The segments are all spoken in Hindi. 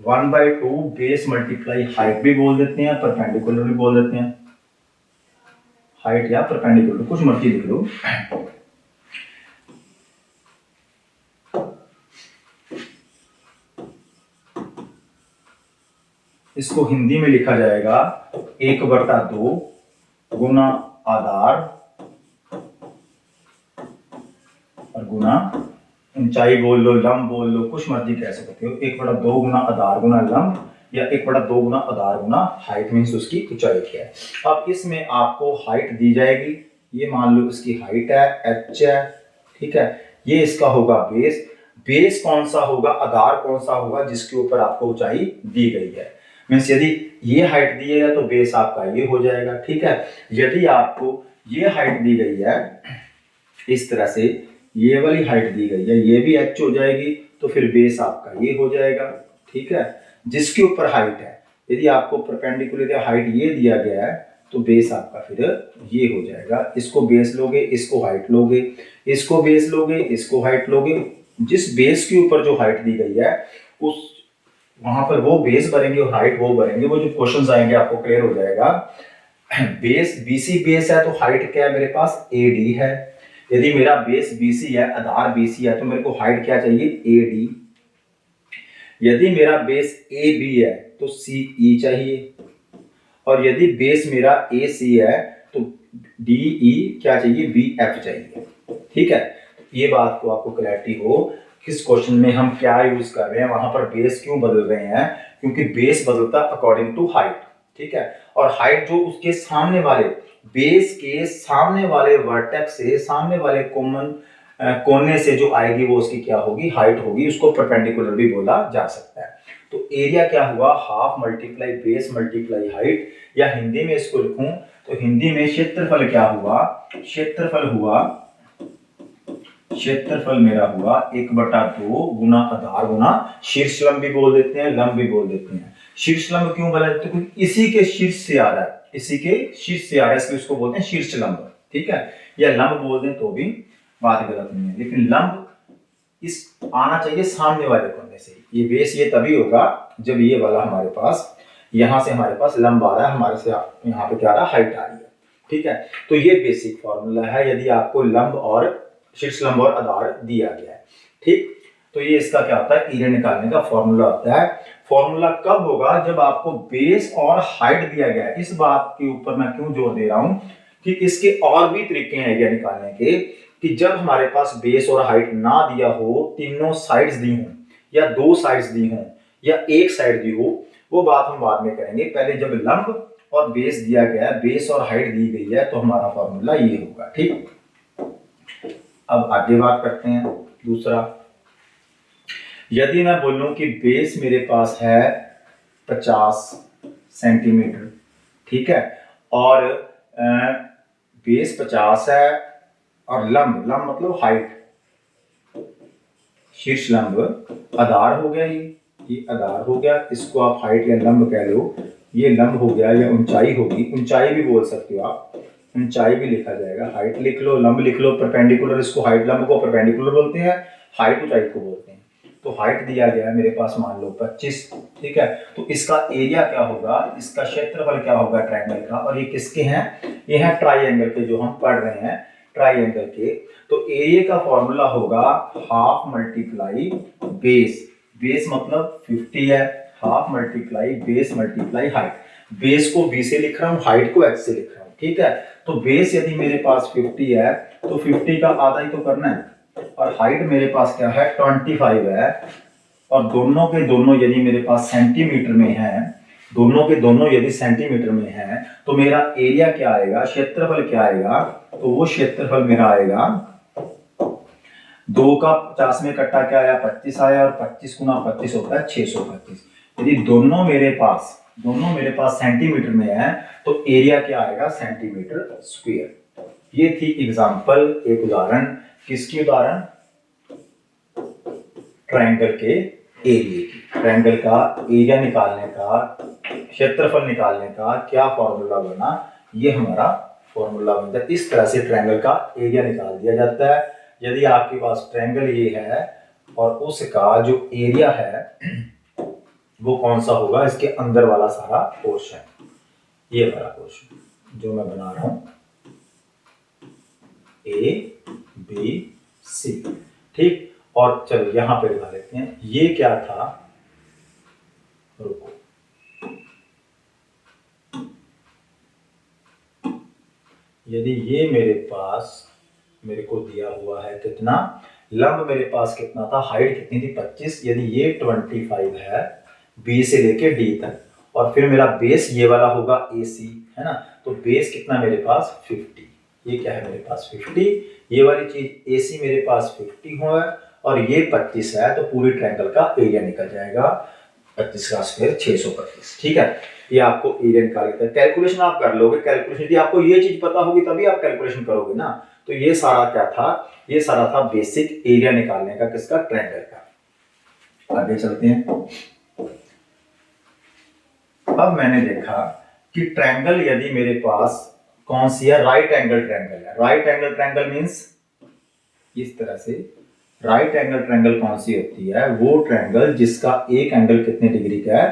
1/2 बेस मल्टीप्लाई हाइट भी बोल देते हैं, परपेंडिकुलर भी बोल देते हैं, हाइट या परपेंडिकुलर कुछ मर्जी लिख लो। इसको हिंदी में लिखा जाएगा 1/2 गुना आधार और गुना ऊंचाई बोल लो, लंब बोल लो, कुछ मर्जी कह सकते हो। 1/2 गुना आधार गुना लंब या 1/2 गुना आधार गुना हाइट मीन्स उसकी ऊंचाई क्या है। अब इसमें आपको हाइट दी जाएगी, ये मान लो इसकी हाइट है h है, ठीक है। ये इसका होगा बेस, बेस कौन सा होगा, आधार कौन सा होगा जिसके ऊपर आपको ऊंचाई दी गई है। मीन्स यदि ये हाइट दी है तो बेस आपका ये हो जाएगा, ठीक है। यदि आपको ये हाइट दी गई है इस तरह से, ये वाली हाइट दी गई है, ये भी h हो जाएगी, तो फिर बेस आपका ये हो जाएगा, ठीक है। जिसके ऊपर हाइट है, यदि आपको परपेंडिकुलर या हाइट ये दिया गया है तो बेस आपका फिर ये हो जाएगा। इसको बेस लोगे, इसको हाइट लोगे, इसको बेस लोगे, इसको हाइट लोगे। जिस बेस के ऊपर जो हाइट दी गई है उस वहां पर वो बेस भरेंगे और हाइट वो भरेंगे। वो जो क्वेश्चंस आएंगे आपको क्लियर हो जाएगा। बेस BC बेस है तो हाइट क्या है मेरे पास AD है। यदि मेरा बेस BC है, आधार BC है, तो मेरे को हाइट क्या चाहिए AD। यदि मेरा बेस AB है तो CE चाहिए, और यदि बेस मेरा AC है तो DE क्या चाहिए BF चाहिए, ठीक है। ये बात को आपको क्लैरिटी हो किस क्वेश्चन में हम क्या यूज कर रहे हैं, वहां पर बेस क्यों बदल रहे हैं, क्योंकि बेस बदलता अकॉर्डिंग टू हाइट, ठीक है। और हाइट जो उसके सामने वाले बेस के सामने वाले वर्टेक्स से, सामने वाले कॉमन कोने से जो आएगी वो उसकी क्या होगी, हाइट होगी। उसको परपेंडिकुलर भी बोला जा सकता है। तो एरिया क्या हुआ, half multiply base multiply height, या हिंदी में इसको लिखूं तो हिंदी में क्षेत्रफल क्या हुआ, क्षेत्रफल हुआ, क्षेत्रफल मेरा हुआ 1/2 गुना आधार गुना शीर्ष लंब भी बोल देते हैं, लंब भी बोल देते हैं। शीर्ष लंब क्यों बोला जाता है, क्योंकि इसी के शीर्ष से आ रहा है, इसी के शीर्ष से आ रहा है, इसलिए इसको बोलते हैं शीर्ष लंब, ठीक है। या लंब बोल दें तो भी बात गलत नहीं है, लेकिन लंब इस आना चाहिए सामने वाले कोने से। ये बेस ये तभी होगा जब ये वाला हमारे पास, यहां से हमारे पास लंब आ रहा है, हमारे से यहाँ पे क्या आ रहा है, हाइट आ रही है, ठीक है। तो ये बेसिक फॉर्मूला है यदि आपको लंब और शीर्ष लंब और आधार दिया गया है, ठीक। तो ये इसका क्या होता है, एरिया निकालने का फॉर्मूला होता है। फॉर्मूला कब होगा, जब आपको बेस और हाइट दिया गया है। इस बात के ऊपर मैं क्यों जोर दे रहा हूं कि इसके और भी तरीके हैं एरिया निकालने के, कि जब हमारे पास बेस और हाइट ना दिया हो, तीनों साइड्स दी हो, या 2 साइड्स दी हो, या एक साइड दी हो, वो बात हम बाद में करेंगे। पहले जब लंब और बेस दिया गया है, बेस और हाइट दी गई है, तो हमारा फॉर्मूला ये होगा, ठीक। अब आगे बात करते हैं दूसरा। यदि मैं बोलूं कि बेस मेरे पास है 50 सेंटीमीटर, ठीक है, और बेस 50 है और लंब, लंब मतलब हाइट, शीर्ष लंब आधार हो गया, ये आधार हो गया, इसको आप हाइट या लंब कह लो, ये लंब हो गया, या ऊंचाई होगी, ऊंचाई भी बोल सकते हो आप, ऊंचाई भी लिखा जाएगा। हाइट लिख लो, लंब लिख लो, परपेंडिकुलर, इसको हाइट लंब को परपेंडिकुलर बोलते हैं, हाइट ऊंचाई को बोलते हैं। तो हाइट दिया गया है मेरे पास मान लो 25, ठीक है। तो इसका एरिया क्या होगा, इसका क्षेत्रफल क्या होगा ट्रायंगल का, और ये किसके हैं, ये है ट्रायंगल के, जो हम पढ़ रहे हैं ट्रायंगल के। तो एरिया का फॉर्मूला होगा हाफ मल्टीप्लाई बेस, बेस मतलब 50 है, half multiply base multiply height. Base को b से लिख रहा हूं, हाइट को h से लिख रहा हूं, ठीक है। तो बेस यदि मेरे पास 50 है तो 50 का आधा ही तो करना है, और हाइट मेरे पास क्या है 25 है, और दोनों के दोनों यदि मेरे पास सेंटीमीटर में है, दोनों के दोनों यदि सेंटीमीटर में है, तो मेरा एरिया क्या आएगा, क्षेत्रफल क्या आएगा, तो वो क्षेत्रफल मेरा आएगा 2 का 50 में कट्टा क्या आया 25 आया, और 25 गुना 25 होता है 625। यदि दोनों मेरे पास सेंटीमीटर में है तो एरिया क्या आएगा सेंटीमीटर स्क्वायर। ये थी एग्जांपल, एक उदाहरण, किसकी उदाहरण, ट्रायंगल के एरिया की। ट्रायंगल का एरिया निकालने का, क्षेत्रफल निकालने का क्या फॉर्मूला बना, ये हमारा फॉर्मूला बनता है। इस तरह से ट्रायंगल का एरिया निकाल दिया जाता है। यदि आपके पास ट्रायंगल ये है और उसका जो एरिया है वो कौन सा होगा, इसके अंदर वाला सारा पोर्शन, ये वाला पोर्शन जो मैं बना रहा हूं, ए बी सी। ठीक, और चलो यहां पे दिखा लेते हैं ये क्या था, रुको, यदि ये मेरे को दिया हुआ है कितना, लंब मेरे पास कितना था, हाइट कितनी थी 25, यदि ये 25 है बी से लेके डी तक, और फिर मेरा बेस ये वाला होगा ए सी, है ना, तो बेस कितना मेरे पास 50, ये क्या है मेरे पास 50, ये वाली चीज ए सी मेरे पास 50 हो है और ये 25 है, तो पूरी ट्रायंगल का एरिया निकल जाएगा 25 का स्क्वायर 625। ठीक है, ये आपको एरिया निकाल के कैलकुलेशन आप कर लोगे। कैलकुलेशन यदि आपको ये चीज पता होगी तभी आप कैलकुलेशन करोगे ना। तो ये सारा क्या था, ये सारा था बेसिक एरिया निकालने का, किसका, ट्रायंगल का। आगे चलते हैं। अब मैंने देखा कि ट्रायंगल यदि मेरे पास कौन सी है, राइट एंगल ट्रायंगल है। राइट एंगल ट्रायंगल मींस इस तरह से, राइट एंगल ट्रायंगल कौन सी होती है, वो ट्रायंगल जिसका एक एंगल कितने डिग्री का है,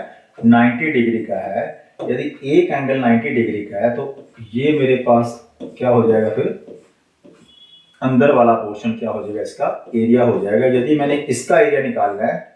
90 डिग्री का है। यदि एक एंगल 90 डिग्री का है तो ये मेरे पास क्या हो जाएगा, फिर अंदर वाला पोर्शन क्या हो जाएगा, इसका एरिया हो जाएगा। यदि मैंने इसका एरिया निकालना है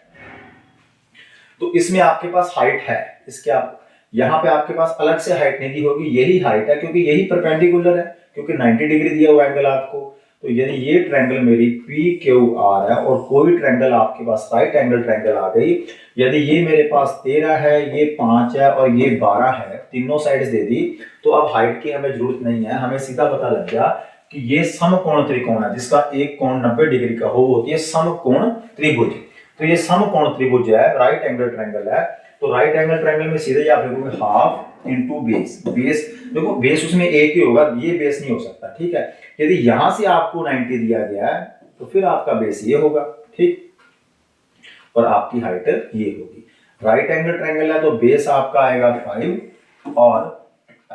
तो इसमें आपके पास हाइट है, इसके आप यहां पे आपके पास अलग से हाइट नहीं दी होगी, यही हाइट है क्योंकि यही परपेंडिकुलर है, क्योंकि 90 डिग्री दिया हुआ एंगल आपको। तो यदि ये ट्रायंगल मेरी पी क्यू आर है और कोई ट्रायंगल आपके पास राइट एंगल ट्रायंगल आ गई, यदि ये मेरे पास 13 है, ये 5 है और ये 12 है, तीनों साइड्स दे दी, तो अब हाइट की हमें जरूरत नहीं है, हमें सीधा पता लग गया कि ये समकोण त्रिकोण है, जिसका एक कोण 90 डिग्री का हो, होती है समकोण त्रिभुज। तो ये समकोण त्रिभुज है, राइट एंगल ट्रायंगल है। तो राइट एंगल ट्रायंगल में सीधे आप देखोगे हाफ इनटू बेस, बेस देखो बेस उसमें एक ही होगा, ये बेस नहीं हो सकता। ठीक है, यदि यहां से आपको 90 दिया गया है तो फिर आपका बेस ये होगा, ठीक, और आपकी हाइट ये होगी। राइट एंगल ट्रायंगल है तो बेस आपका आएगा 5 और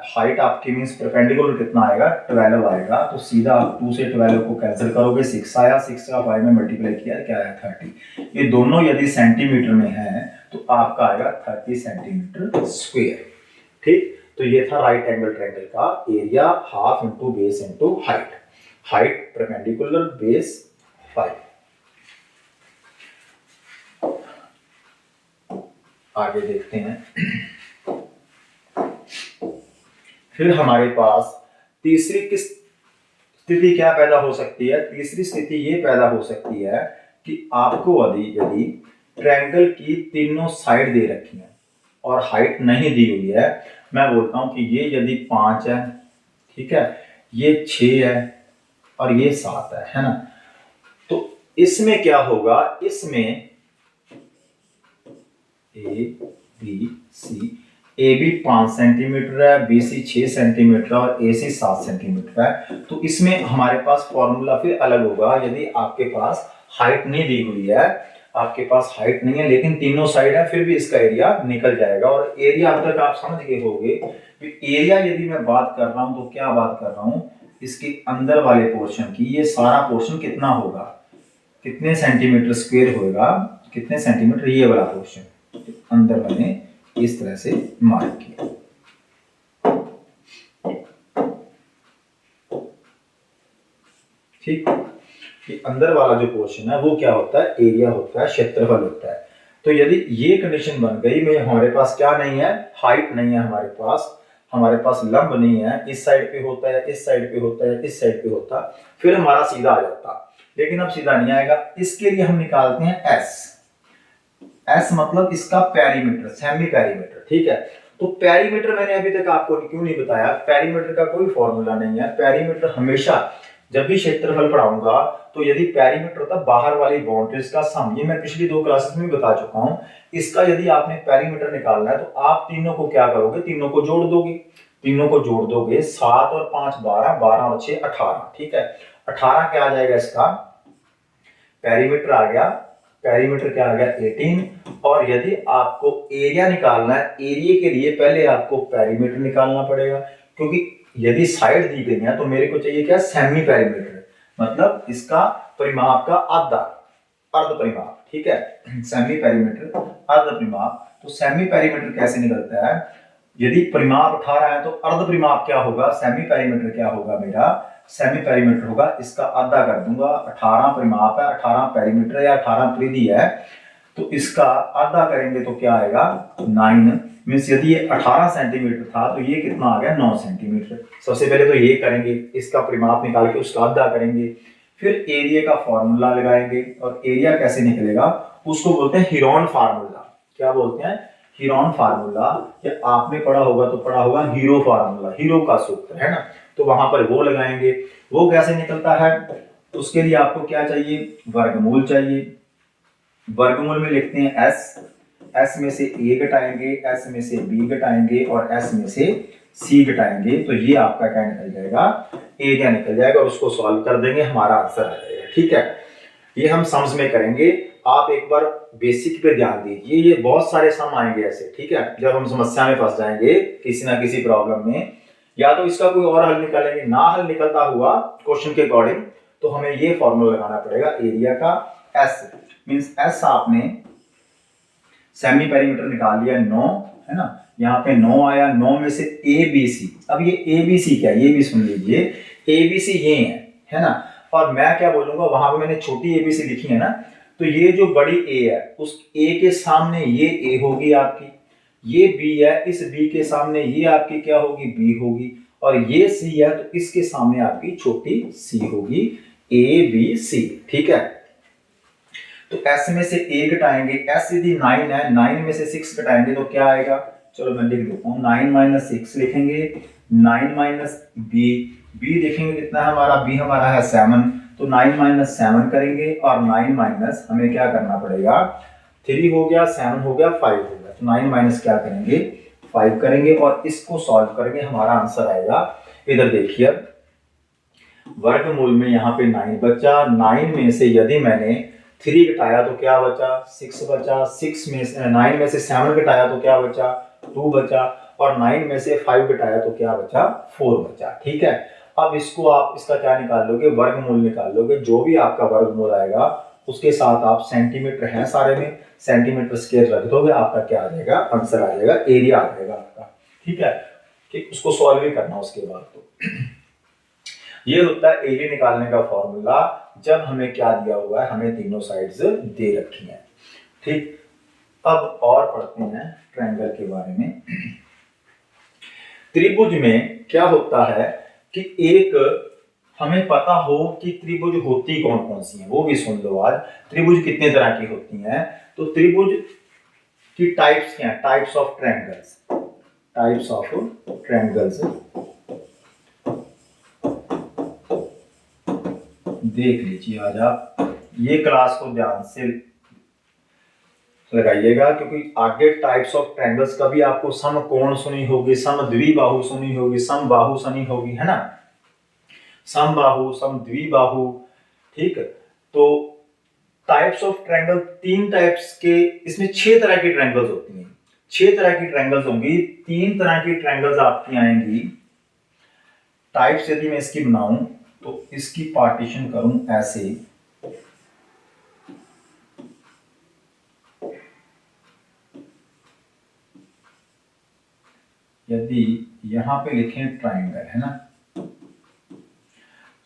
हाइट आपकी मींस परपेंडिकुलर कितना आएगा, 12 आएगा। तो सीधा आप 2 से 12 को कैंसिल करोगे, 6 आया, 6 का 5 में मल्टीप्लाई किया, क्या आया 30। ये दोनों यदि सेंटीमीटर में है तो आपका आएगा 30 सेंटीमीटर स्क्वायर। ठीक, तो ये था राइट एंगल ट्रायंगल का area, half into base into height, height perpendicular, base 5। आगे देखते हैं। फिर हमारे पास तीसरी किस स्थिति क्या पैदा हो सकती है, तीसरी स्थिति ये पैदा हो सकती है कि आपको यदि ट्रायंगल की तीनों साइड दे रखी है और हाइट नहीं दी हुई है, मैं बोलता हूं कि ये यदि 5 है, ठीक है, ये 6 है और ये 7 है ना, तो इसमें क्या होगा, इसमें A B C, A B 5 centimetre है, बी सी 6 सेंटीमीटर और ए सी 7 सेंटीमीटर है। तो इसमें हमारे पास फॉर्मूला फिर अलग होगा। यदि आपके पास हाइट नहीं दी हुई है, आपके पास हाइट नहीं है लेकिन तीनों साइड है, फिर भी इसका एरिया निकल जाएगा। और एरिया अब तक आप समझ गए होंगे कि एरिया यदि मैं बात कर रहा हूं तो क्या बात कर रहा हूं, इसके अंदर वाले पोर्शन की, ये सारा पोर्शन कितना होगा, कितने सेंटीमीटर स्क्वायर होगा, कितने सेंटीमीटर, ये वाला पोर्शन अंदर मैंने इस तरह से मार्क किया। ठीक, कि अंदर वाला जो पोर्शन है वो क्या होता है, एरिया होता है, क्षेत्रफल होता है। तो यदि ये कंडीशन बन गई में हमारे पास क्या नहीं है, हाइट नहीं है हमारे पास लंब नहीं है, इस साइड पे होता है, इस साइड पे होता है, इस साइड पे होता, फिर हमारा सीधा आ जाता। लेकिन अब सीधा नहीं आएगा, इसके लिए हम निकालते हैं एस। एस मतलब इसका पेरीमीटर, सेमी पेरीमीटर। ठीक है, तो पेरीमीटर मैंने अभी तक आपको क्यों नहीं बताया, पेरीमीटर का कोई फॉर्मूला नहीं है। पेरीमीटर हमेशा जब भी क्षेत्रफल पढ़ाऊंगा तो यदि पेरीमीटर होता है बाहर वाली बाउंड्रीज का सम, ये मैं पिछली 2 क्लासेस में बता चुका हूं। इसका यदि आपने पेरीमीटर निकालना है तो आप तीनों को क्या करोगे, तीनों को जोड़ दोगे, 7 और 5 12, 12 और 6 18। ठीक है, 18 क्या आ जाएगा, इसका पेरीमीटर आ गया, पेरीमीटर क्या आ गया 18। और यदि आपको एरिया निकालना है, एरिया के लिए पहले आपको पेरीमीटर निकालना पड़ेगा, क्योंकि यदि साइड दी गई है तो मेरे को चाहिए क्या, सेमी पेरीमीटर, मतलब इसका परिमाप का अर्ध परिमाप, ठीक है, सेमी पेरीमीटर, अर्ध परिमाप। तो सेमी पेरीमीटर कैसे निकलता है, यदि परिमाप 18 है तो अर्ध परिमाप क्या होगा, सेमी पेरीमीटर क्या होगा मेरा, सेमी पेरीमीटर होगा इसका आधा कर दूंगा, 18 परिमाप है, 18 पेरीमीटर या 18 परिधि है, तो इसका आधा करेंगे तो क्या आएगा 9, मीन्स यदि ये 18 सेंटीमीटर था तो ये कितना आ गया 9 सेंटीमीटर। सबसे पहले तो ये करेंगे, इसका परिमाप निकाल के उसका आधा करेंगे, फिर एरिया का फॉर्मूला लगाएंगे, और एरिया कैसे निकलेगा उसको बोलते हैं हीरोन फार्मूला। क्या बोलते हैं, हीरोन फार्मूला, या आपने पढ़ा होगा तो पढ़ा होगा हीरो फार्मूला, हीरो का सूत्र है ना, तो वहां पर वो लगाएंगे। वो कैसे निकलता है, उसके लिए आपको क्या चाहिए, वर्गमूल चाहिए। वर्गमूल में लिखते हैं एस में से ए घटाएंगे, एस में से बी घटाएंगे और एस में से सी घटाएंगे, तो ये आपका क्या निकल जाएगा, एरिया निकल जाएगा, और उसको सॉल्व कर देंगे, हमारा आंसर आ जाएगा। ठीक है, ये हम सम्स में करेंगे। आप एक बार बेसिक पे ध्यान दीजिए, ये बहुत सारे सम आएंगे ऐसे, ठीक है, जब हम समस्या में फंस जाएंगे किसी ना किसी प्रॉब्लम में, या तो इसका कोई और हल निकालेंगे, ना हल निकलता हुआ क्वेश्चन के अकॉर्डिंग, तो हमें ये फॉर्मूला लगाना पड़ेगा एरिया का। एस मींस एस आपने सेमी पेरीमीटर निकाल लिया 9, है ना, यहाँ पे 9 आया, 9 में से ए बी सी। अब ये ए बी सी क्या है, ये भी सुन लीजिए, ए बी सी ये है ना, और मैं क्या बोलूंगा, वहां पे मैंने छोटी ए बी सी लिखी है ना, तो ये जो बड़ी ए है उस ए के सामने ये ए होगी आपकी, ये बी है, इस बी के सामने ये आपकी क्या होगी, बी होगी, और ये सी है तो इसके सामने आपकी छोटी सी होगी, ए बी सी। ठीक है, तो एस में से ए घटाएंगे, एस यदि 9 है, 9 में से 6 घटाएंगे तो क्या आएगा, चलो मैं लिख देता हूँ, 9 माइनस 6 लिखेंगे, 9 माइनस बी, बी देखेंगे कितना है हमारा, बी हमारा है 7, तो 9 माइनस 7 करेंगे, और 9 माइनस हमें क्या करना पड़ेगा, 3 हो गया, 7 हो गया, 5 हो गया, तो 9 माइनस क्या करेंगे 5 करेंगे, और इसको सॉल्व करेंगे, हमारा आंसर आएगा। इधर देखिए, वर्गमूल में यहाँ पे 9 बचा, 9 में से यदि मैंने 3 घटाया तो क्या बचा, 6 बचा, 6 में से 9 में से 7 घटाया तो क्या बचा, 2 बचा, और 9 में से 5 घटाया तो क्या बचा, 4 बचा। ठीक है, अब इसको आप इसका क्या निकाल लोगे, वर्गमूल निकाल लोगे, जो भी आपका वर्गमूल आएगा उसके साथ आप सेंटीमीटर है सारे में, सेंटीमीटर स्क्वायर रख दोगे, आपका क्या आ जाएगा, आंसर आ जाएगा, एरिया आ जाएगा आपका। ठीक है, ठीक, उसको सॉल्व भी करना उसके बाद। तो ये होता है एरिया निकालने का फॉर्मूला, जब हमें क्या दिया हुआ है, हमें तीनों साइड्स दे रखी हैं। ठीक, अब और पढ़ते हैं ट्रायंगल के बारे में। त्रिभुज में क्या होता है कि एक हमें पता हो कि त्रिभुज होती कौन कौन सी हैं, वो भी सुन लो आज। त्रिभुज कितने तरह की होती हैं, तो त्रिभुज की टाइप्स क्या हैं, types of triangles, types of triangles देख लीजिए आज आप, ये क्लास को ध्यान से लगाइएगा, क्योंकि आगे टाइप्स ऑफ ट्रायंगल्स का भी आपको समकोण सुनी होगी, समद्विबाहु सुनी होगी, समबाहु सुनी होगी, है ना, समबाहु, समद्विबाहु। ठीक, तो टाइप्स ऑफ ट्रायंगल 3 टाइप्स के, इसमें 6 तरह की ट्रायंगल्स होती हैं, 6 तरह की ट्रायंगल्स होंगी, 3 तरह की ट्रायंगल्स आपकी आएंगी। टाइप्स यदि मैं इसकी बनाऊं तो इसकी पार्टीशन करूं ऐसे, यदि यहां पे लिखें ट्रायंगल, है ना,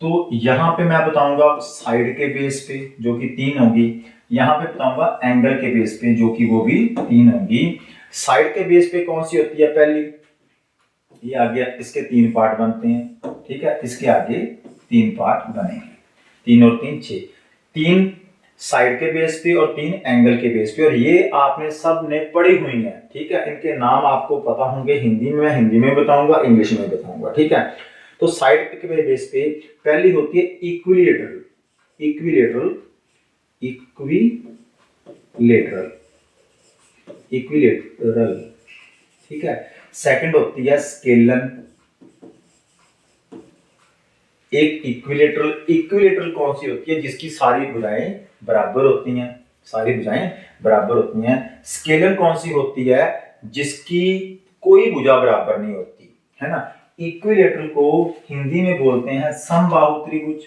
तो यहां पे मैं बताऊंगा साइड के बेस पे जो कि 3 होगी, यहां पे बताऊंगा एंगल के बेस पे जो कि वो भी 3 होगी। साइड के बेस पे कौन सी होती है, पहली ये आ गया, इसके 3 पार्ट बनते हैं। ठीक है, इसके आगे 3 पार्ट बनेंगे, 3 और 3 6, 3 साइड के बेस पे और 3 एंगल के बेस पे, और ये आपने सब ने पढ़ी हुई है। ठीक है, इनके नाम आपको पता होंगे, हिंदी में मैं हिंदी में बताऊंगा, इंग्लिश में बताऊंगा। ठीक है, तो साइड के बेस पे पहली होती है इक्विलेटरल, इक्विलेटरल, इक्विलेटरल, इक्विलेटरल। ठीक है, सेकंड होती है स्केलन, एक इक्विलेटरल, इक्विलेटरल कौन सी होती है, जिसकी सारी भुजाएं बराबर होती हैं, सारी भुजाएं बराबर होती हैं। स्केलन कौन सी होती है, जिसकी कोई भुजा बराबर नहीं होती, है ना। इक्विलेटरल को हिंदी में बोलते हैं समबाहु त्रिभुज,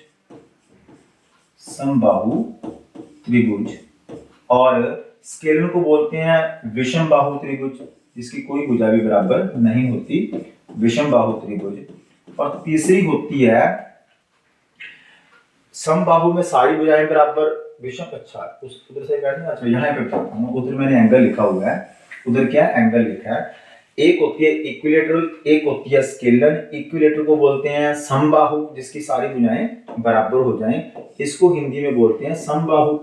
समबाहु त्रिभुज, और स्केलन को बोलते हैं विषम बाहु त्रिभुज, जिसकी कोई भुजा भी बराबर नहीं होती, विषम बाहु त्रिभुज। और तीसरी होती है समबाहु में सारी भुजाएं बराबर विषम। अच्छा उस उधर से करना, अच्छा यहाँ पे पढ़ता हूँ, उधर मैंने एंगल लिखा हुआ है, उधर क्या एंगल लिखा है। एक होती है इक्विलेटरल, एक होती है स्केलन। इक्विलेटरल को बोलते हैं समबाहु, जिसकी सारी भुजाएं बराबर हो जाएं, इसको हिंदी में बोलते हैं समबाहु।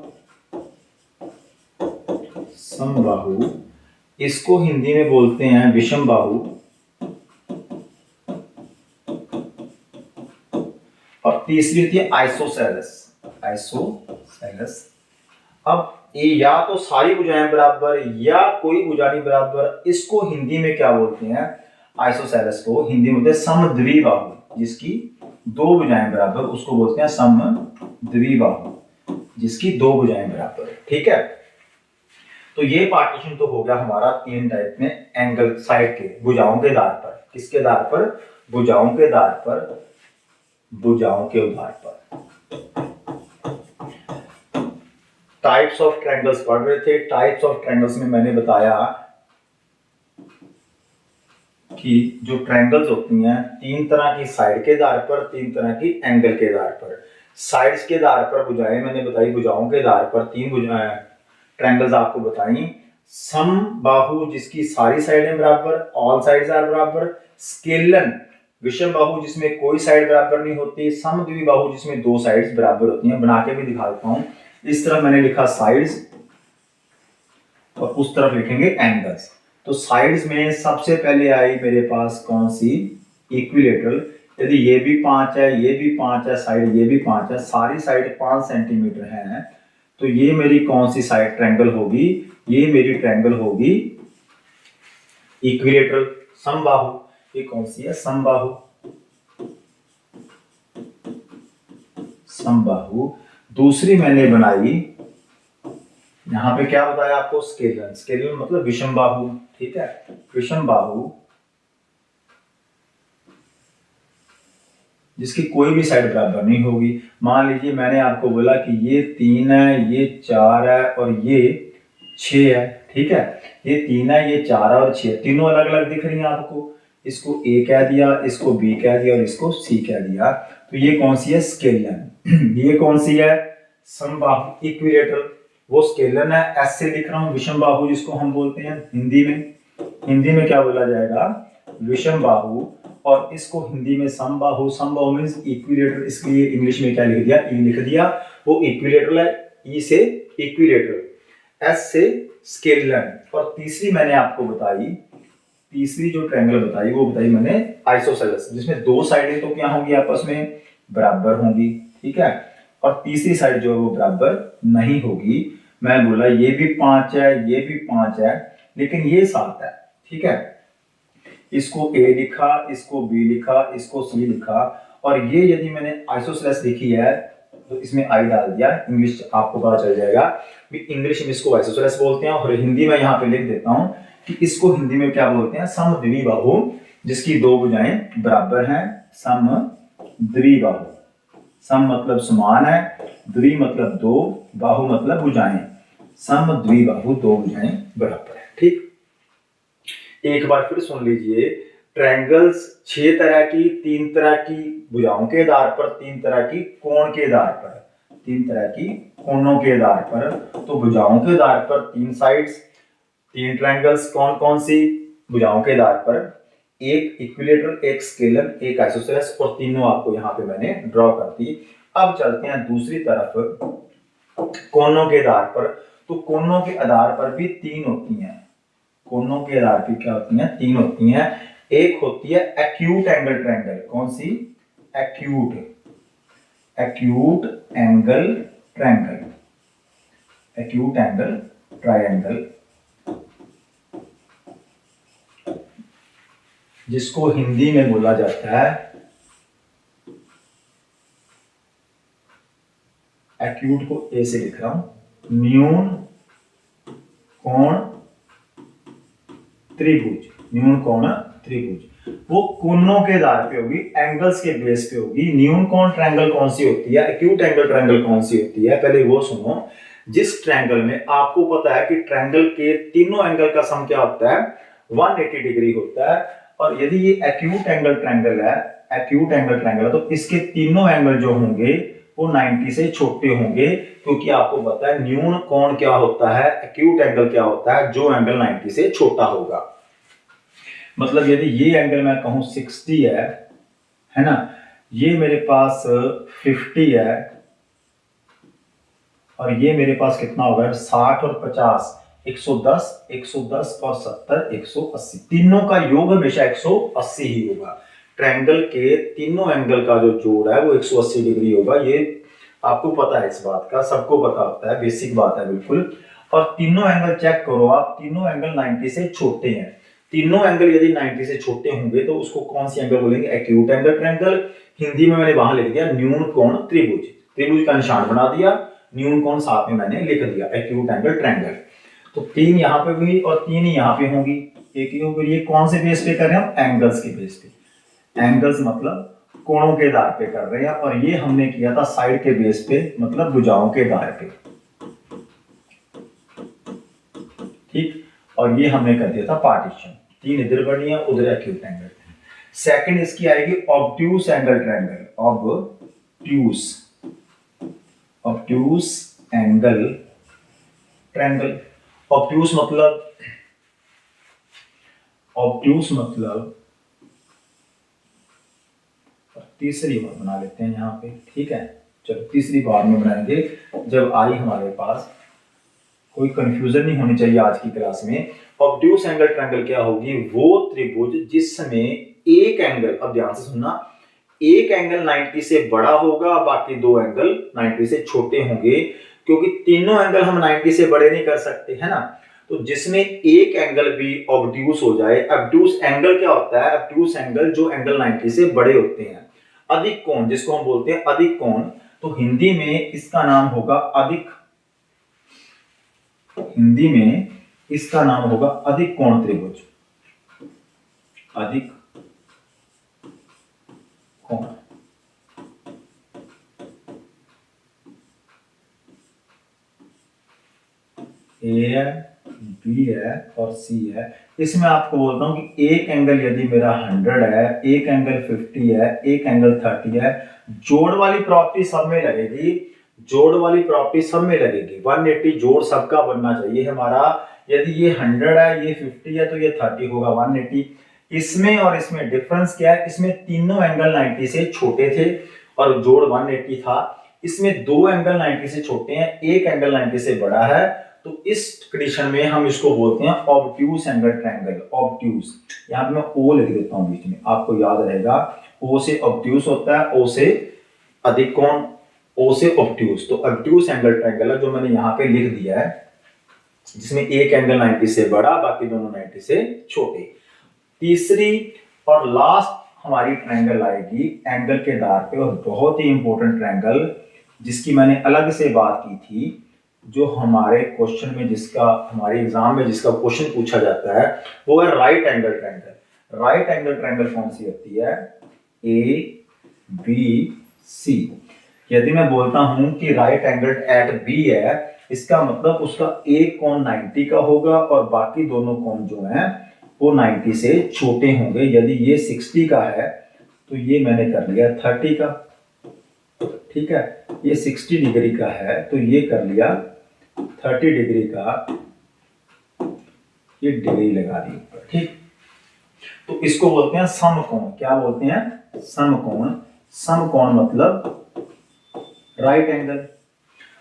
समबाहु, इसको हिंदी में बोलते हैं विषम बाहु। और तीसरी होती है आइसोसेलेस। आइसोसेलेस, अब ये या तो सारी भुजाएं बराबर या कोई भुजा नहीं बराबर, इसको हिंदी में क्या बोलते हैं, आइसोसेलेस को हिंदी में बोलते हैं समद्विबाहु। जिसकी दो भुजाएं बराबर उसको बोलते हैं समद्विबाहु, जिसकी दो भुजाएं बराबर। ठीक है, तो ये पार्टीशन तो हो गया हमारा तीन टाइप में एंगल साइड के, भुजाओं के आधार पर। किसके आधार पर, भुजाओं के आधार पर, भुजाओं के आधार पर। टाइप्स ऑफ ट्रायंगल्स पढ़ रहे थे। टाइप्स ऑफ ट्रायंगल्स में मैंने बताया कि जो ट्रायंगल्स होती हैं तीन तरह की साइड के आधार पर, तीन तरह की एंगल के आधार पर। साइड्स के आधार पर भुजाएं मैंने बताई, भुजाओं के आधार पर तीन भुजाएं ट्रायंगल्स आपको बताई। समबाहु, जिसकी सारी साइडें बराबर, ऑल साइड्स आर बराबर। स्केलन, विषम बाहु, जिसमें कोई साइड बराबर नहीं होती। समद्विबाहु, जिसमें दो साइड्स बराबर होती हैं। बना के भी दिखा देता हूं। इस तरफ मैंने लिखा साइड्स और उस तरफ लिखेंगे एंगल्स। तो साइड्स में सबसे पहले आई मेरे पास कौन सी, इक्विलेटरल। यदि ये भी 5 है, ये भी 5 है, साइड ये भी 5 है, सारी साइड 5 सेंटीमीटर है, तो ये मेरी कौन सी साइड ट्रायंगल होगी, ये मेरी ट्रायंगल होगी इक्विलेटरल, समबाहु। ये कौन सी है, समबाहु। समबाहु। दूसरी मैंने बनाई, यहां पे क्या बताया आपको, स्केलन। स्केलन मतलब विषम बाहु। ठीक है, विषम बाहु, जिसकी कोई भी साइड बराबर नहीं होगी। मान लीजिए मैंने आपको बोला कि ये 3 है, ये 4 है और ये 6 है। ठीक है, ये 3 है, ये 4 है और 6, तीनों अलग अलग दिख रही हैं आपको। इसको A कह दिया, इसको B कह दिया और इसको C कह दिया। तो ये कौन सी है, स्केलन। ये कौन सी है, समबाहु, इक्विलेटरल। वो स्केलन है, S से लिख रहा हूं। विषम बाहु जिसको हम बोलते हैं हिंदी में, हिंदी में क्या बोला जाएगा, विषम बाहु। और इसको हिंदी में समबाहु। समबाहु मींस इक्विलेटरल, इसलिए इंग्लिश में क्या लिख दिया, ई लिख दिया। वो इक्विलेटरल है, ई से इक्विलेटरल, एस से स्केलन। और तीसरी मैंने आपको बताई, तीसरी जो ट्रायंगल बताई वो बताई मैंने आइसोसेलेस, जिसमें दो साइडें तो क्या होंगी, आपस में बराबर होंगी। ठीक है, और तीसरी साइड जो है वो बराबर नहीं होगी। मैं बोला ये भी 5 है, ये भी 5 है, लेकिन ये 7 है। ठीक है, इसको A लिखा, इसको B लिखा, इसको C लिखा। और ये यदि मैंने आइसोसेलेस लिखी है तो इसमें I डाल दिया। इंग्लिश आपको पता चल जाएगा कि इंग्लिश में इसको आइसोसेलेस बोलते हैं, और हिंदी में यहाँ पे लिख देता हूँ कि इसको हिंदी में क्या बोलते हैं, समद्विबाहु, जिसकी दो भुजाएं बराबर हैं। समद्विबाहु। सम मतलब समान है, द्वि मतलब दो, बाहु मतलब भुजाएं। समद्विबाहु, दो भुजाएं बराबर है। ठीक, एक बार फिर सुन लीजिए। ट्रायंगल्स 6 तरह की, 3 तरह की भुजाओं के आधार पर, 3 तरह की कोण के आधार पर, 3 तरह की कोणों के आधार पर। तो भुजाओं के आधार पर 3 साइड्स, 3 ट्रायंगल्स। कौन कौन सी, भुजाओं के आधार पर एक इक्विलेटरल, एक स्केलन, एक आइसोसेलेस, और तीनों आपको यहाँ पे मैंने ड्रॉ कर दी। अब चलते हैं दूसरी तरफ, कोणों के आधार पर। तो कोणों के आधार पर भी 3 होती हैं। कोणों के आधार पर क्या होती हैं, 3 होती हैं। एक होती है एक्यूट एंगल ट्रायंगल। कौन सी, acute, acute angle triangle, acute angle triangle, जिसको हिंदी में बोला जाता है, एक्यूट को ए से लिख रहा हूं, न्यून कोण त्रिभुज। न्यून कोण त्रिभुज वो कोणों के आधार पे होगी, एंगल्स के बेस पे होगी। न्यून कोण ट्रायंगल कौन सी होती है, एक्यूट एंगल ट्रायंगल कौन सी होती है, पहले वो सुनो। जिस ट्रायंगल में आपको पता है कि ट्रायंगल के तीनों एंगल का सम क्या होता है, 180 डिग्री होता है। और यदि ये एक्यूट एंगल ट्रायंगल है, एक्यूट एंगल ट्रायंगल है, तो इसके तीनों एंगल जो होंगे वो 90 से छोटे होंगे, क्योंकि आपको पता है न्यून कोण क्या होता है, एक्यूट एंगल क्या होता है, जो एंगल 90 से छोटा होगा। मतलब यदि ये एंगल मैं कहूं 60 है ना, ये मेरे पास 50 है, और ये मेरे पास कितना होगा 60 और 50, 110, 110 और 70, 180, तीनों का योग हमेशा 180 ही होगा। ट्रायंगल के तीनों एंगल का जो जोड़ है वो 180 डिग्री होगा। ये आपको पता है, इस बात का सबको पता होता है, बेसिक बात है बिल्कुल। और तीनों एंगल चेक करो आप, तीनों एंगल 90 से छोटे हैं। तीनों एंगल यदि 90 से छोटे होंगे तो उसको कौन सी एंगल बोलेंगे, एक्यूट एंगल ट्रायंगल। हिंदी में मैंने वहां लिख दिया न्यून कोण त्रिभुज, त्रिभुज का निशान बना दिया, न्यून कोण साथ में मैंने लिख दिया, एक्यूट एंगल ट्रायंगल। तो 3 यहाँ पे हुई और 3 ही यहाँ पे होंगी, एक ही होगी। ये कौन से बेस पे कर रहे हैं हम, एंगल्स के बेस पे। एंगल्स मतलब कोणों के आधार पे कर रहे हैं, और ये हमने किया था साइड के बेस पे, मतलब भुजाओं के आधार पे, ठीक। और ये हमने कर दिया था पार्टीशन, 3 इधर बनी है, उधर एक्यूट एंगल। सेकंड इसकी आएगी obtuse angle triangle, obtuse, obtuse angle triangle. Obtuse मतलब, ऑब्ट्यूस मतलब तीसरी बार बना लेते हैं यहाँ पे, ठीक है। चलो तीसरी बार में बनाएंगे जब आई हमारे पास, कोई कंफ्यूजन नहीं होनी चाहिए आज की क्लास में। ऑब्ट्यूस एंगल ट्रायंगल क्या होगी, वो त्रिभुज जिसमें एक एंगल, अब ध्यान से सुनना, एक एंगल 90 से बड़ा होगा, बाकी 2 एंगल 90 से छोटे होंगे, क्योंकि तीनों एंगल हम 90 से बड़े नहीं कर सकते, है ना। तो जिसमें एक एंगल भी ऑब्ट्यूस हो जाए। ऑब्ट्यूस एंगल क्या होता है, ऑब्ट्यूस एंगल जो एंगल 90 से बड़े होते हैं। अधिक कोण, जिसको हम बोलते हैं अधिक कोण, तो हिंदी में इसका नाम होगा अधिक, हिंदी में इसका नाम होगा अधिक कोण त्रिभुज, अधिक कोण। ए है, बी है और सी है। इसमें आपको बोलता हूं कि एक एंगल यदि मेरा 100 है, एक एंगल 50 है, एक एंगल 30 है, जोड़ वाली प्रॉपर्टी सब में लगेगी, जोड़ वाली प्रॉपर्टी सब में लगेगी। 180 जोड़ सबका बनना चाहिए हमारा। यदि ये 100 है, ये 50 है, तो ये 30 होगा 180। इसमें और इसमें डिफरेंस क्या है, इसमें तीनों एंगल 90 से छोटे थे और जोड़ 180 था। इसमें 2 एंगल 90 से छोटे हैं, एक एंगल 90 से बड़ा है, तो इस कंडीशन में हम इसको बोलते हैं ऑब्ट्यूस एंगल ट्रायंगल। ऑब्ट्यूस, यहां पे मैं ओ लिख देता हूं बीच में, आपको याद रहेगा। ओ से ऑब्ट्यूस होता है, ओ से अधिक कोण, ओ से ऑब्ट्यूस। तो ऑब्ट्यूस एंगल ट्रायंगल है जो मैंने यहां पे लिख दिया है, जिसमें एक एंगल 90 से बड़ा, बाकी दोनों 90 से छोटे। तीसरी और लास्ट हमारी ट्रायंगल आएगी एंगल के आधार पे, और बहुत ही इंपॉर्टेंट ट्रायंगल जिसकी मैंने अलग से बात की थी, जो हमारे क्वेश्चन में, जिसका हमारे एग्जाम में जिसका क्वेश्चन पूछा जाता है, वो है right angle triangle. Right angle triangle कौन सी होती है, ए बी सी। यदि मैं बोलता हूं कि राइट एंगल एट बी है, इसका मतलब उसका एक कोण 90 का होगा और बाकी दोनों कोण जो हैं वो 90 से छोटे होंगे। यदि ये 60 का है तो ये मैंने कर लिया 30 का, ठीक है। ये 60 डिग्री का है तो ये कर लिया 30 डिग्री का, ये डिग्री लगा दी ऊपर, ठीक। तो इसको बोलते हैं समकोण। क्या बोलते हैं, समकोण। समकोण मतलब राइट एंगल।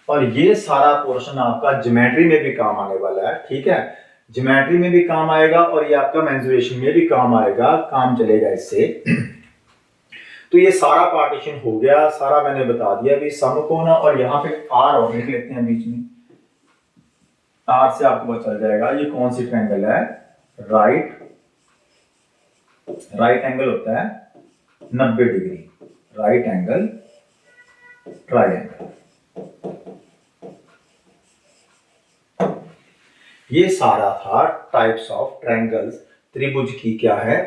और ये सारा पोर्शन आपका ज्योमेट्री में भी काम आने वाला है, ठीक है। ज्योमेट्री में भी काम आएगा और ये आपका मेंसुरेशन में भी काम आएगा, काम चलेगा इससे। तो ये सारा पार्टीशन हो गया, सारा मैंने बता दिया भी समकोण। और यहाँ पे आर और लिख लेते हैं बीच में, आर से आपको पता चल जाएगा ये कौन सी ट्रायंगल है। राइट, राइट एंगल होता है 90 डिग्री, राइट एंगल ट्रायंगल। ये सारा था टाइप्स ऑफ ट्रायंगल्स, त्रिभुज की क्या है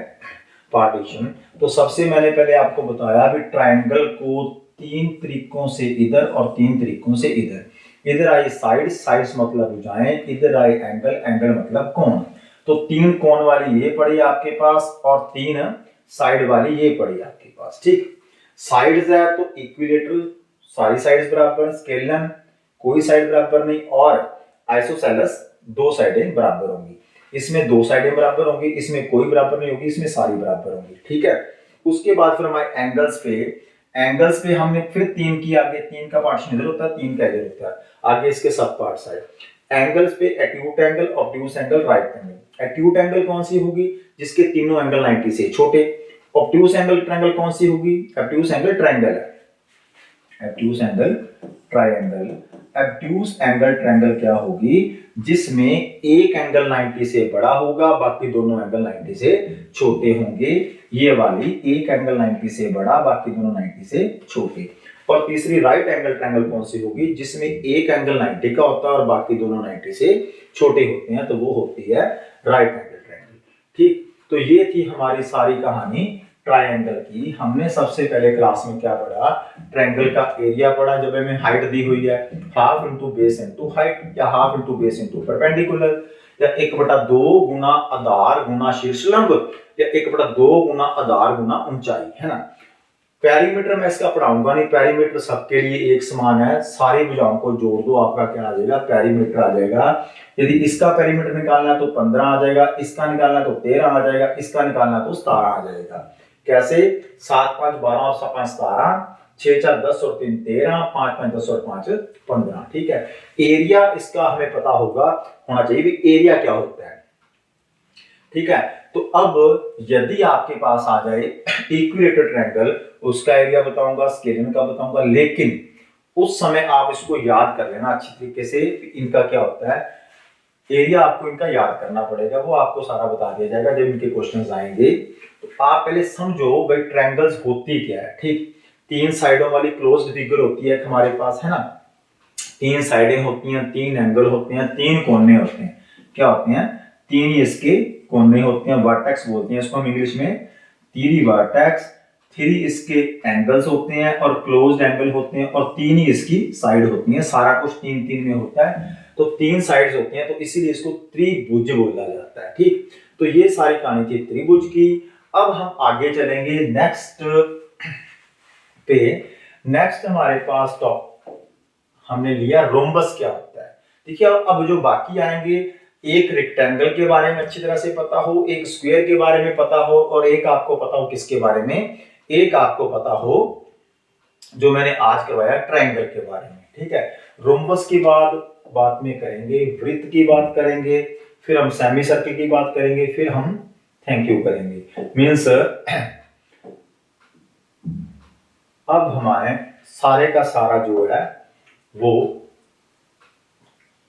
पार्टीशन। तो सबसे मैंने पहले आपको बताया भी ट्रायंगल को 3 तरीकों से इधर और 3 तरीकों से इधर। इधर आई साइड्स, साइड्स मतलब भुजाएं, इधर आई एंगल, एंगल मतलब कोण। तो 3 कोण वाली ये पड़ी आपके पास और 3 साइड वाली ये पड़ी आपके पास। ठीक, साइड्स है तो इक्विलेटरल, सारी साइड्स बराबर, स्केलम कोई साइड बराबर नहीं, और आइसोसेलेस 2 साइडें बराबर होंगी। इसमें 2 साइडें बराबर होंगी, इसमें कोई बराबर नहीं होगी, इसमें सारी बराबर होंगी। ठीक है, उसके बाद फिर हमारे एंगल्स पे, एंगल्स पे हमने फिर 3 की, आगे 3 का पार्टीशन इधर होता है, 3 का इधर होता है, आगे इसके सब पार्ट्स आए। एंगल्स पे acute angle, obtuse angle, right angle. Acute angle कौन सी होगी? जिसके तीनों एंगल 90 से छोटे। ऑब्ट्यूज एंगल ट्रायंगल कौन सी होगी? ऑब्ट्यूज एंगल ट्रायंगल है, obtuse angle triangle. Obtuse angle triangle क्या होगी? जिसमें एक एंगल 90 से बड़ा होगा, बाकी दोनों एंगल 90 से छोटे होंगे। ये वाली एक एंगल 90 से बड़ा, बाकी दोनों 90 से छोटे। और तीसरी राइट एंगल ट्रायंगल कौन सी होगी? जिसमें एक एंगल 90 का होता है और बाकी दोनों 90 से छोटे होते हैं, तो वो होती है राइट एंगल ट्रायंगल। ठीक, तो ये थी हमारी सारी कहानी ट्रायंगल की। हमने सबसे पहले क्लास में क्या पढ़ा? ट्रायंगल का एरिया पढ़ा, जब हमें हाइट दी हुई है half into base into height, या half into base into perpendicular, या 1/2 गुना आधार गुना शीर्ष लंब, या 1/2 गुना आधार गुना ऊंचाई, है ना। पेरीमीटर में इसका पढ़ाऊंगा नहीं, पेरीमीटर सबके लिए एक समान है, सारी भुजाओं को जोड़ दो, आपका क्या आ जाएगा? पेरीमीटर आ जाएगा। यदि इसका पेरीमीटर निकालना है तो 15 आ जाएगा, इसका निकालना तो 13 आ जाएगा, इसका निकालना तो 17 आ जाएगा। कैसे? 7 5 12 और 7 5 17, 6 4 10 और 3 13, 5 5 10 और 5 15। ठीक है, एरिया इसका हमें पता होगा, होना चाहिए भी एरिया क्या होता है। ठीक है, तो अब यदि आपके पास आ जाए इक्विलेटरल ट्रायंगल, उसका एरिया बताऊंगा, स्केलिन का बताऊंगा, लेकिन उस समय आप इसको याद कर लेना अच्छी तरीके से, इनका क्या होता है एरिया, आपको इनका याद करना पड़ेगा, वो आपको सारा बता दिया जाएगा जब इनके क्वेश्चंस आएंगे। तो आप पहले समझो भाई ट्रायंगल्स होती क्या है। ठीक, 3 साइडों वाली क्लोज्ड फिगर होती है हमारे पास, है ना। 3 साइडें होती हैं, 3 एंगल होते हैं, 3 कोने होते हैं। क्या होते हैं? 3 इसके कोने होते हैं, वर्टेक्स बोलते हैं इसको हम इंग्लिश में, 3 वर्टेक्स, 3 इसके एंगल्स होते हैं और क्लोज्ड एंगल होते हैं, और 3 ही इसकी साइड होती हैं। सारा कुछ 3 3 में होता है, तो 3 साइड्स होती हैं, तो इसीलिए इसको त्रिभुज बोला जाता है। ठीक, तो ये सारी कहानी थी त्रिभुज की। अब हम आगे चलेंगे नेक्स्ट पे। नेक्स्ट हमारे पास टॉप हमने लिया रोम्बस क्या होता है। देखिए, अब जो बाकी आएंगे, एक रेक्टेंगल के बारे में अच्छी तरह से पता हो, एक स्क्वायर के बारे में पता हो, और एक आपको पता हो किसके बारे में? एक आपको पता हो जो मैंने आज करवाया ट्रायंगल के बारे में। ठीक है, रोम्बस की बात में करेंगे, वृत्त की बात करेंगे, फिर हम सेमी सर्कल की बात करेंगे, फिर हम थैंक यू करेंगे। मीन्स अब हमारे सारे का सारा जो है वो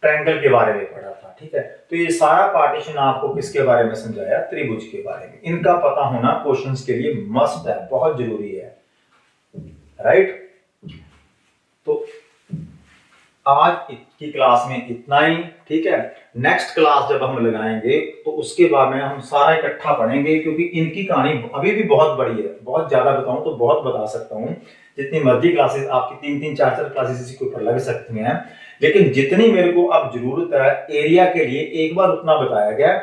ट्रायंगल के बारे में पढ़ा था। ठीक है, तो ये सारा पार्टीशन आपको किसके बारे में समझाया? त्रिभुज के बारे में। इनका पता होना क्वेश्चंस के लिए मस्ट है, बहुत जरूरी है, राइट। तो आज की क्लास में इतना ही। ठीक है, नेक्स्ट क्लास जब हम लगाएंगे तो उसके बाद में हम सारा इकट्ठा पढ़ेंगे, क्योंकि इनकी कहानी अभी भी बहुत बड़ी है। बहुत ज्यादा बताऊं तो बहुत बता सकता हूं, जितनी मर्जी क्लासेस आपकी 3 3 4 4 क्लासेस इसके ऊपर लग सकती हैं, लेकिन जितनी मेरे को अब जरूरत है एरिया के लिए, एक बार उतना बताया गया।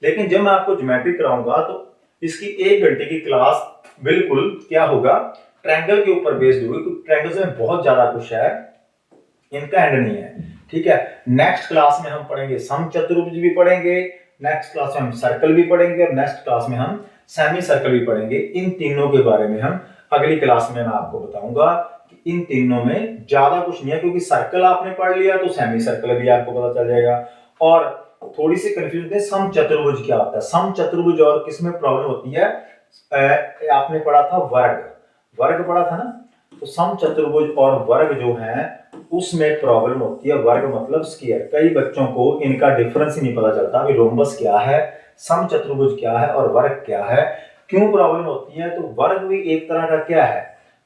लेकिन जब मैं आपको ज्योमेट्री कराऊंगा तो इसकी 1 घंटे की क्लास बिल्कुल क्या होगा, ट्रायंगल के ऊपर बेस्ड होगी, क्योंकि ट्रायंगल्स में बहुत ज्यादा कुछ है, इनका एंड नहीं है। ठीक है, नेक्स्ट क्लास में हम पढ़ेंगे समचतुर्भुज भी पढ़ेंगे, नेक्स्ट क्लास में हम सर्कल भी पढ़ेंगे, और नेक्स्ट क्लास में हम सेमी सर्कल भी पढ़ेंगे। इन तीनों के बारे में हम अगली क्लास में मैं आपको बताऊंगा कि इन तीनों में ज्यादा कुछ नहीं है, क्योंकि सर्कल आपने पढ़ लिया तो सेमी सर्कल भी आपको पता चल जाएगा। और थोड़ी सी कंफ्यूजन है, समचतुर्भुज क्या होता है। समचतुर्भुज और किसमें प्रॉब्लम होती है? आपने पढ़ा था वर्ग, वर्ग पढ़ा था ना, तो समचतुर्भुज और वर्ग जो है उसमें प्रॉब्लम होती है। वर्ग मतलब स्क्वायर। कई बच्चों को इनका डिफरेंस ही नहीं पता चलता कि रोम्बस क्या है, समचतुर्भुज क्या है और वर्ग क्या है। क्यों प्रॉब्लम होती है? तो वर्ग भी एक तरह का क्या है,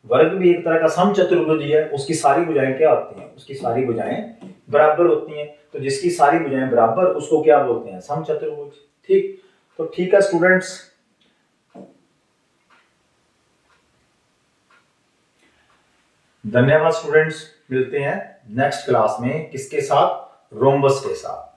वर्ग भी एक तरह का समचतुर्भुज ही है। उसकी सारी भुजाएं क्या होती हैं? उसकी सारी भुजाएं बराबर होती हैं। तो जिसकी सारी भुजाएं बराबर, उसको क्या बोलते हैं? समचतुर्भुज। ठीक, तो ठीक है स्टूडेंट्स, धन्यवाद स्टूडेंट्स, मिलते हैं नेक्स्ट क्लास में किसके साथ, रोम्बस के साथ।